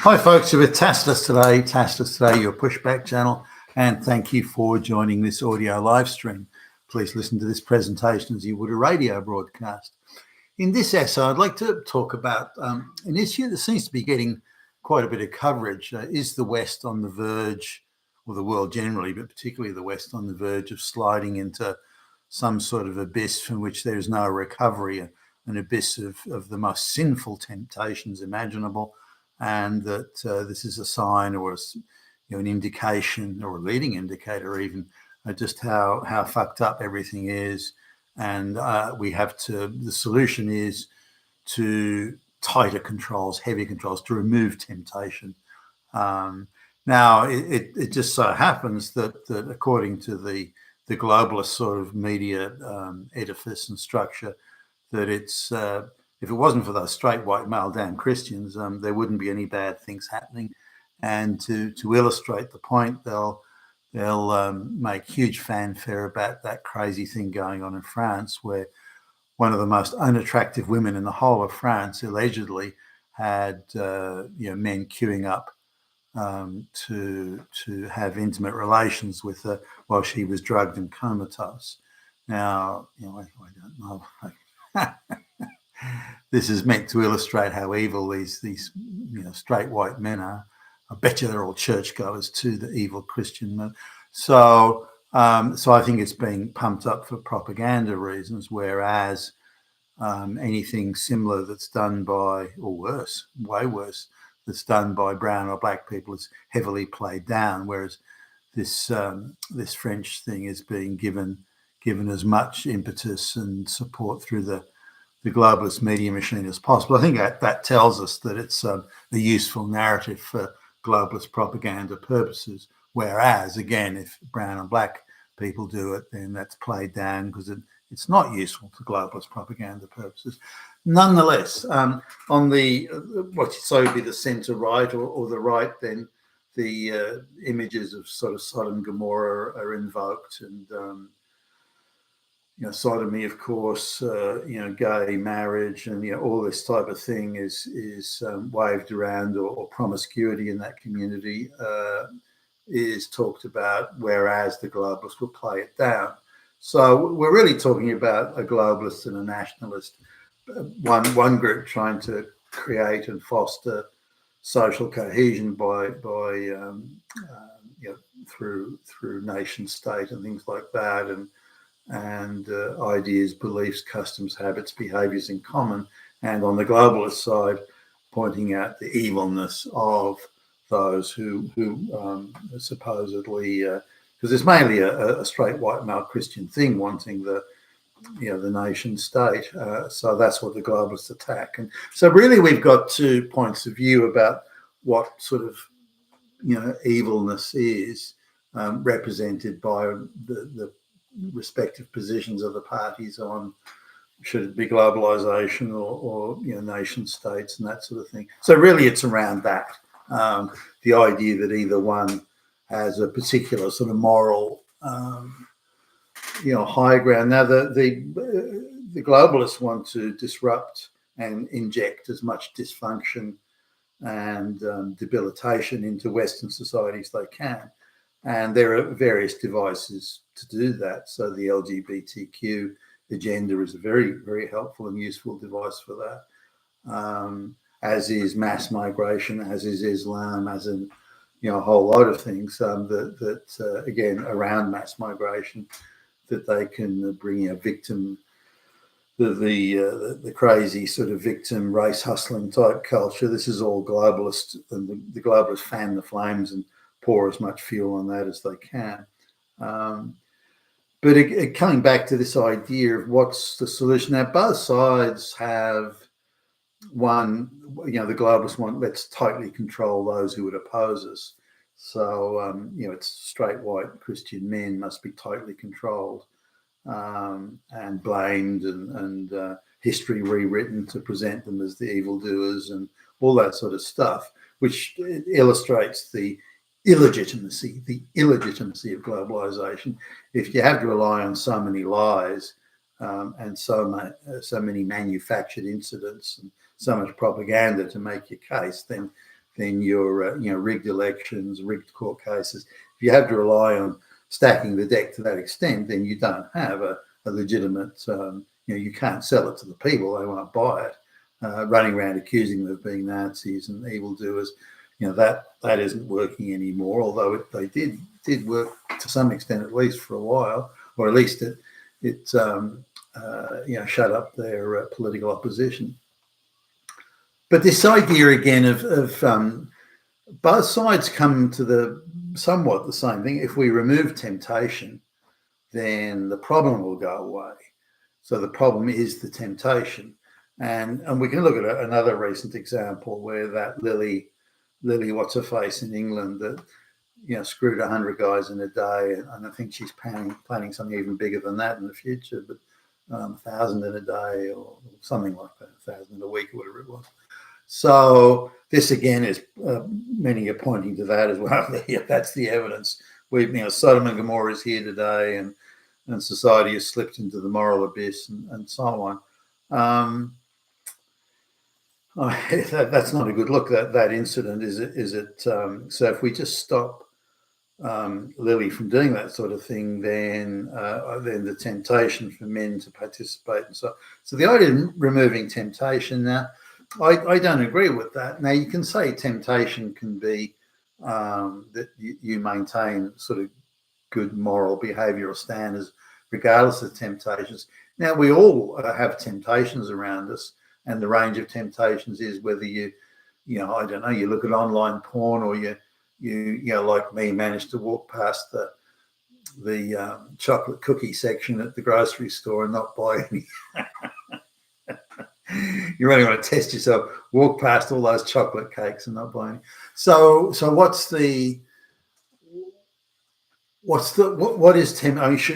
Hi folks, you're with Tacitus Today, your pushback channel, and thank you for joining this audio live stream. Please listen to this presentation as you would a radio broadcast. In this essay, I'd like to talk about an issue that seems to be getting quite a bit of coverage. Is the West on the verge, or the world generally, but particularly the West, on the verge of sliding into some sort of abyss from which there is no recovery, an abyss of the most sinful temptations imaginable, and that this is a sign or an indication or a leading indicator even just how fucked up everything is. And the solution is to tighter controls, heavy controls, to remove temptation. Now, it just so happens that according to the globalist sort of media edifice and structure, that it's if it wasn't for those straight white male damn Christians, there wouldn't be any bad things happening. And to illustrate the point, they'll make huge fanfare about that crazy thing going on in France, where one of the most unattractive women in the whole of France allegedly had men queuing up to have intimate relations with her while she was drugged and comatose. Now, I don't know. This is meant to illustrate how evil these straight white men are. I bet you they're all churchgoers too, the evil Christian men. So I think it's being pumped up for propaganda reasons, whereas anything similar that's done by, or worse, way worse, that's done by brown or black people is heavily played down, whereas this French thing is being given as much impetus and support through the globalist media machine as possible. I think that tells us that it's a useful narrative for globalist propaganda purposes. Whereas, again, if brown and black people do it, then that's played down because it's not useful to globalist propaganda purposes. Nonetheless, on the what so would be the centre right or the right, then the images of sort of Sodom and Gomorrah are invoked, and sodomy, of course, gay marriage, and all this type of thing is waved around, or promiscuity in that community is talked about, whereas the globalists will play it down. So we're really talking about a globalist and a nationalist, one group trying to create and foster social cohesion by through nation state and things like that, and ideas, beliefs, customs, habits, behaviours in common, and on the globalist side, pointing out the evilness of those who supposedly, because it's mainly a straight white male Christian thing, wanting the nation state. So that's what the globalists attack. And so really we've got 2 points of view about what sort of evilness is represented by the respective positions of the parties on should it be globalization or nation states and that sort of thing. So really it's around that, the idea that either one has a particular sort of moral high ground. Now the globalists want to disrupt and inject as much dysfunction and debilitation into Western society as they can. And there are various devices to do that. So the LGBTQ agenda is a very, very helpful and useful device for that, as is mass migration, as is Islam, as in a whole lot of things that again, around mass migration, that they can bring a victim, the crazy sort of victim race hustling type culture. This is all globalist, and the globalists fan the flames and pour as much fuel on that as they can. But coming back to this idea of what's the solution, now both sides have one, the globalists want, let's tightly control those who would oppose us. So, it's straight white Christian men must be tightly controlled and blamed and history rewritten to present them as the evildoers and all that sort of stuff, which illustrates the illegitimacy of globalization. If you have to rely on so many lies and so many manufactured incidents and so much propaganda to make your case, then then your rigged elections, rigged court cases. If you have to rely on stacking the deck to that extent, then you don't have a legitimate. You can't sell it to the people; they won't buy it. Running around accusing them of being Nazis and evildoers, that isn't working anymore. Although they did work to some extent, at least for a while, or at least it shut up their political opposition. But this idea again of both sides come to the somewhat the same thing. If we remove temptation, then the problem will go away. So the problem is the temptation. And we can look at another recent example where that Lily, what's her face in England, that screwed 100 guys in a day, and I think she's planning something even bigger than that in the future, but 1,000 in a day or something like that, 1,000 in a week or whatever it was. So this again is many are pointing to that as well. Yeah, that's the evidence. Sodom and Gomorrah is here today, and society has slipped into the moral abyss and so on. That's not a good look. That incident is it. So if we just stop Lily from doing that sort of thing, then the temptation for men to participate and so the idea of removing temptation. Now, I don't agree with that. Now, you can say temptation can be that you maintain sort of good moral behavioural standards regardless of temptations. Now, we all have temptations around us, and the range of temptations is whether you look at online porn, or you like me, managed to walk past the chocolate cookie section at the grocery store and not buy any. You really want to test yourself. Walk past all those chocolate cakes and not buy any. So what is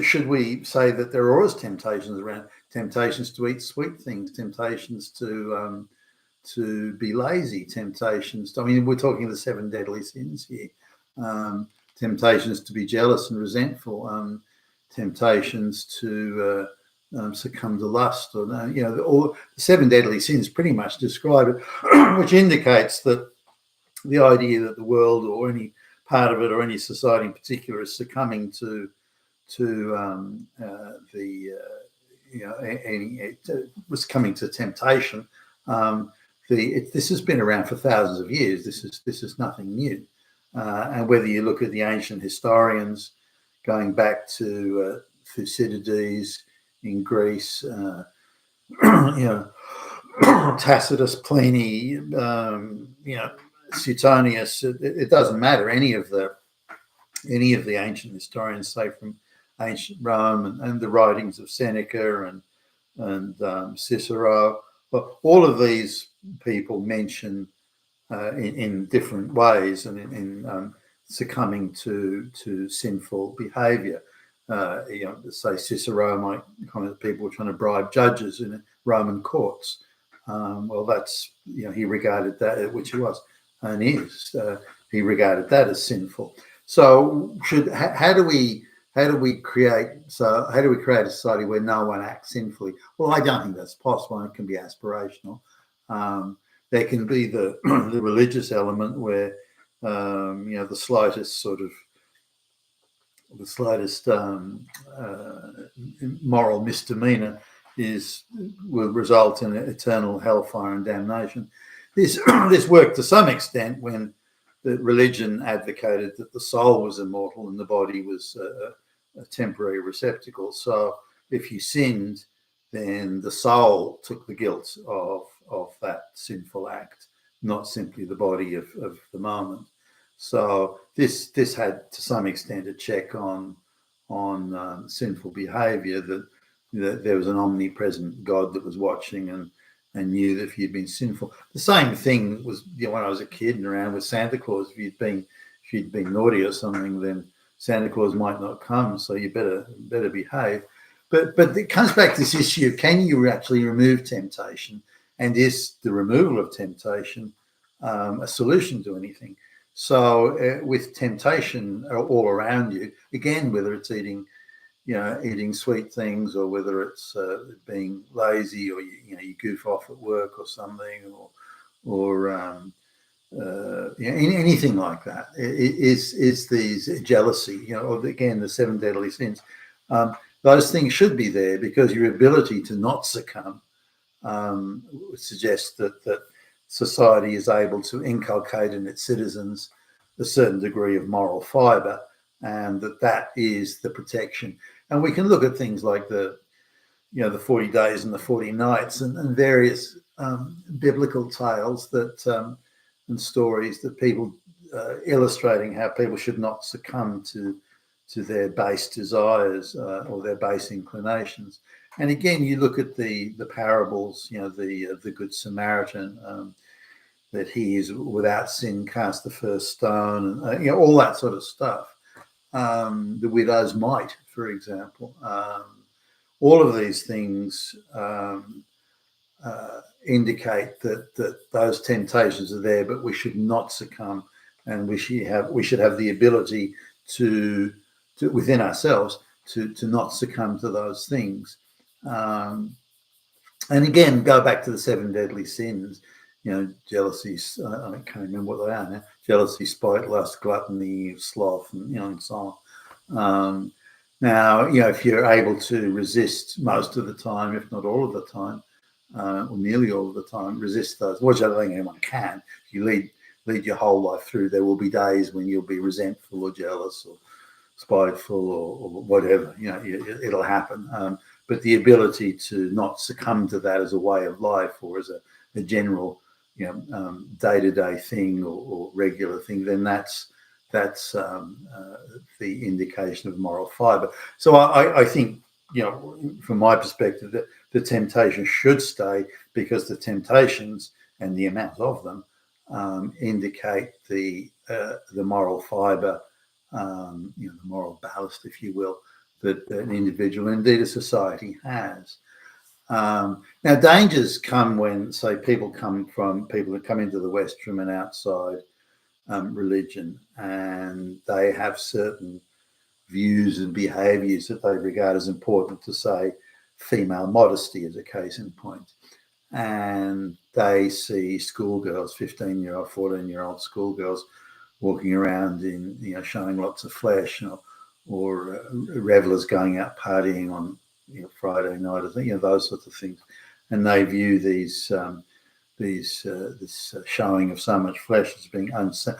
should we say that there are always temptations around? Temptations to eat sweet things, temptations to be lazy, temptations. We're talking the 7 deadly sins here. Temptations to be jealous and resentful, temptations to succumb to lust, or all the 7 deadly sins pretty much describe it, which indicates that the idea that the world or any part of it or any society in particular is succumbing was coming to temptation. This has been around for thousands of years. This is nothing new. And whether you look at the ancient historians, going back to Thucydides in Greece, Tacitus, Pliny, Suetonius, it doesn't matter. Any of the ancient historians, say from ancient Rome and the writings of Seneca and Cicero, all of these people mention in different ways and in succumbing to sinful behaviour. Say Cicero might kind of people were trying to bribe judges in Roman courts. That's he regarded that, which he was and is. He regarded that as sinful. So how do we create a society where no one acts sinfully? Well, I don't think that's possible. It can be aspirational. There can be the religious element where the slightest moral misdemeanor will result in eternal hellfire and damnation. This worked to some extent when the religion advocated that the soul was immortal and the body was a temporary receptacle. So if you sinned, then the soul took the guilt of that sinful act, not simply the body of the moment. So this had to some extent a check on sinful behaviour, that there was an omnipresent God that was watching and knew that if you'd been sinful. The same thing was when I was a kid and around with Santa Claus. If you'd been naughty or something, then Santa Claus might not come, so you better behave. But it comes back to this issue: can you actually remove temptation, and is the removal of temptation a solution to anything? So with temptation all around you, again, whether it's eating sweet things, or whether it's being lazy, or you goof off at work or something, or anything like that is these jealousy, or again the seven deadly sins. Those things should be there because your ability to not succumb would suggest that society is able to inculcate in its citizens a certain degree of moral fibre, and that is the protection. And we can look at things like the 40 days and the 40 nights and various biblical tales and stories that people illustrating how people should not succumb to their base desires or their base inclinations. And again, you look at the parables, the Good Samaritan, that he is without sin cast the first stone, and all that sort of stuff. The widow's mite, for example. All of these things indicate that those temptations are there, but we should not succumb, and we should have the ability to within ourselves to not succumb to those things. And again, go back to the seven deadly sins. Jealousy. I can't remember what they are now. Jealousy, spite, lust, gluttony, sloth, and so on. Now, if you're able to resist most of the time, if not all of the time, or nearly all of the time, resist those, which I don't think anyone can. If you lead your whole life through, there will be days when you'll be resentful or jealous or spiteful or whatever. It'll happen. But the ability to not succumb to that as a way of life or as a general, day-to-day thing or regular thing, then that's the indication of moral fibre. So I think, from my perspective, that the temptation should stay because the temptations and the amount of them indicate the moral fibre, the moral ballast, if you will, that an individual, indeed a society, has. Now, dangers come when, say, people that come into the West from an outside religion, and they have certain views and behaviours that they regard as important, to say female modesty as a case in point. And they see schoolgirls, 15-year-old, 14-year-old schoolgirls, walking around in, showing lots of flesh, or revelers going out partying on Friday night, those sorts of things, and they view this showing of so much flesh as being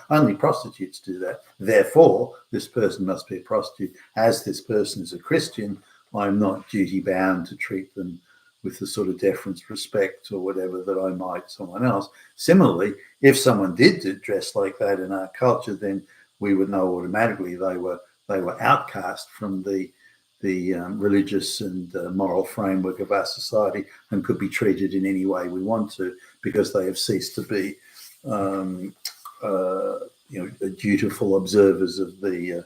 only prostitutes do that. Therefore, this person must be a prostitute. As this person is a Christian, I'm not duty bound to treat them with the sort of deference, respect, or whatever that I might someone else. Similarly, if someone did dress like that in our culture, then we would know automatically they were outcast from the religious and moral framework of our society, and could be treated in any way we want to, because they have ceased to be dutiful observers of the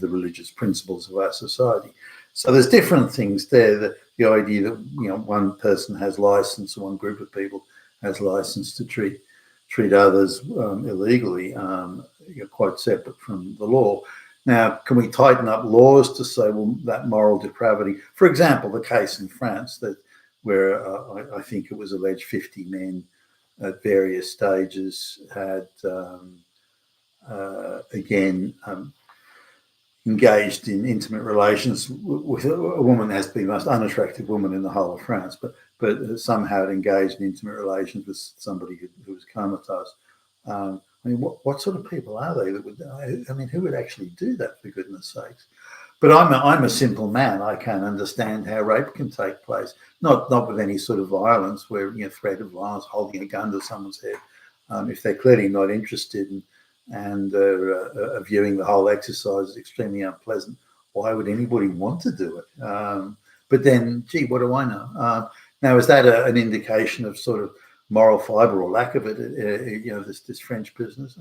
religious principles of our society. So there's different things there. The idea that one person has license, one group of people has license to treat others illegally, quite separate from the law. Now, can we tighten up laws to say, well, that moral depravity, for example, the case in France where I think it was alleged 50 men at various stages had engaged in intimate relations with a woman that has to be the most unattractive woman in the whole of France, but somehow engaged in intimate relations with somebody who was comatose. What sort of people are they that would? Who would actually do that, for goodness sakes? But I'm a simple man. I can't understand how rape can take place. Not with any sort of violence, where threat of violence, holding a gun to someone's head. If they're clearly not interested and are viewing the whole exercise as extremely unpleasant, why would anybody want to do it? But then, gee, what do I know? Now, is that an indication of sort of moral fibre or lack of it? This French business.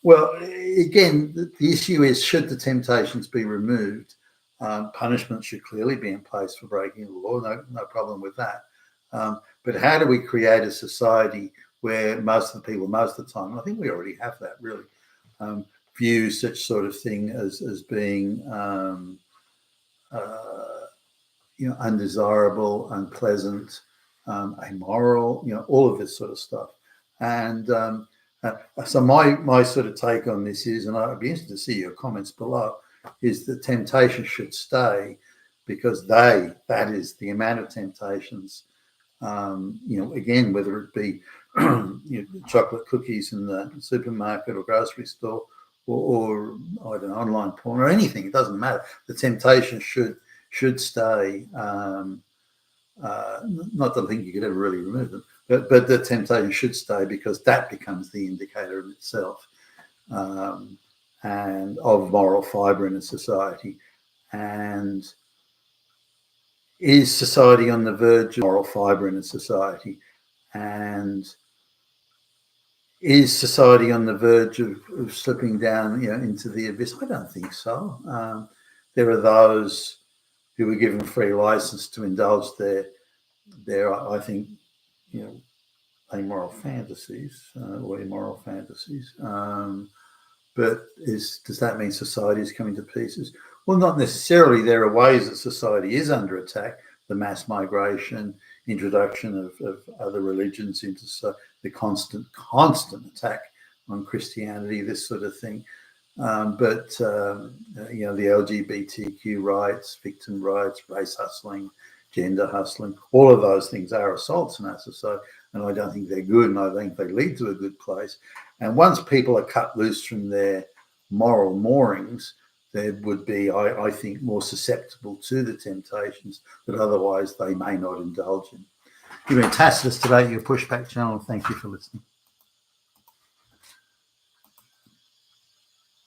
Well, again, the issue is, should the temptations be removed? Punishment should clearly be in place for breaking the law. No problem with that. But how do we create a society where most of the people, most of the time, I think we already have that really, view such sort of thing as being undesirable, unpleasant, amoral, all of this sort of stuff. And so my sort of take on this is, and I'd be interested to see your comments below, is that temptation should stay because that is the amount of temptations, again, whether it be chocolate cookies in the supermarket or grocery store or I don't know, online porn or anything, it doesn't matter. The temptation should stay. Not that I think you could ever really remove them, but the temptation should stay because that becomes the indicator of itself, and of moral fibre in a society. And is society on the verge of moral fibre in a society? And is society on the verge of slipping down, into the abyss? I don't think so. There are those who are given free license to indulge their I think, amoral fantasies or immoral fantasies. But does that mean society is coming to pieces? Well, not necessarily. There are ways that society is under attack. The mass migration, introduction of other religions into the constant attack on Christianity, this sort of thing. But the LGBTQ rights, victim rights, race hustling, gender hustling, all of those things are assaults in our society. And I don't think they're good, and I think they lead to a good place. And once people are cut loose from their moral moorings, they would be, I think, more susceptible to the temptations that otherwise they may not indulge in. You've been Tacitus today, your Pushback channel. Thank you for listening.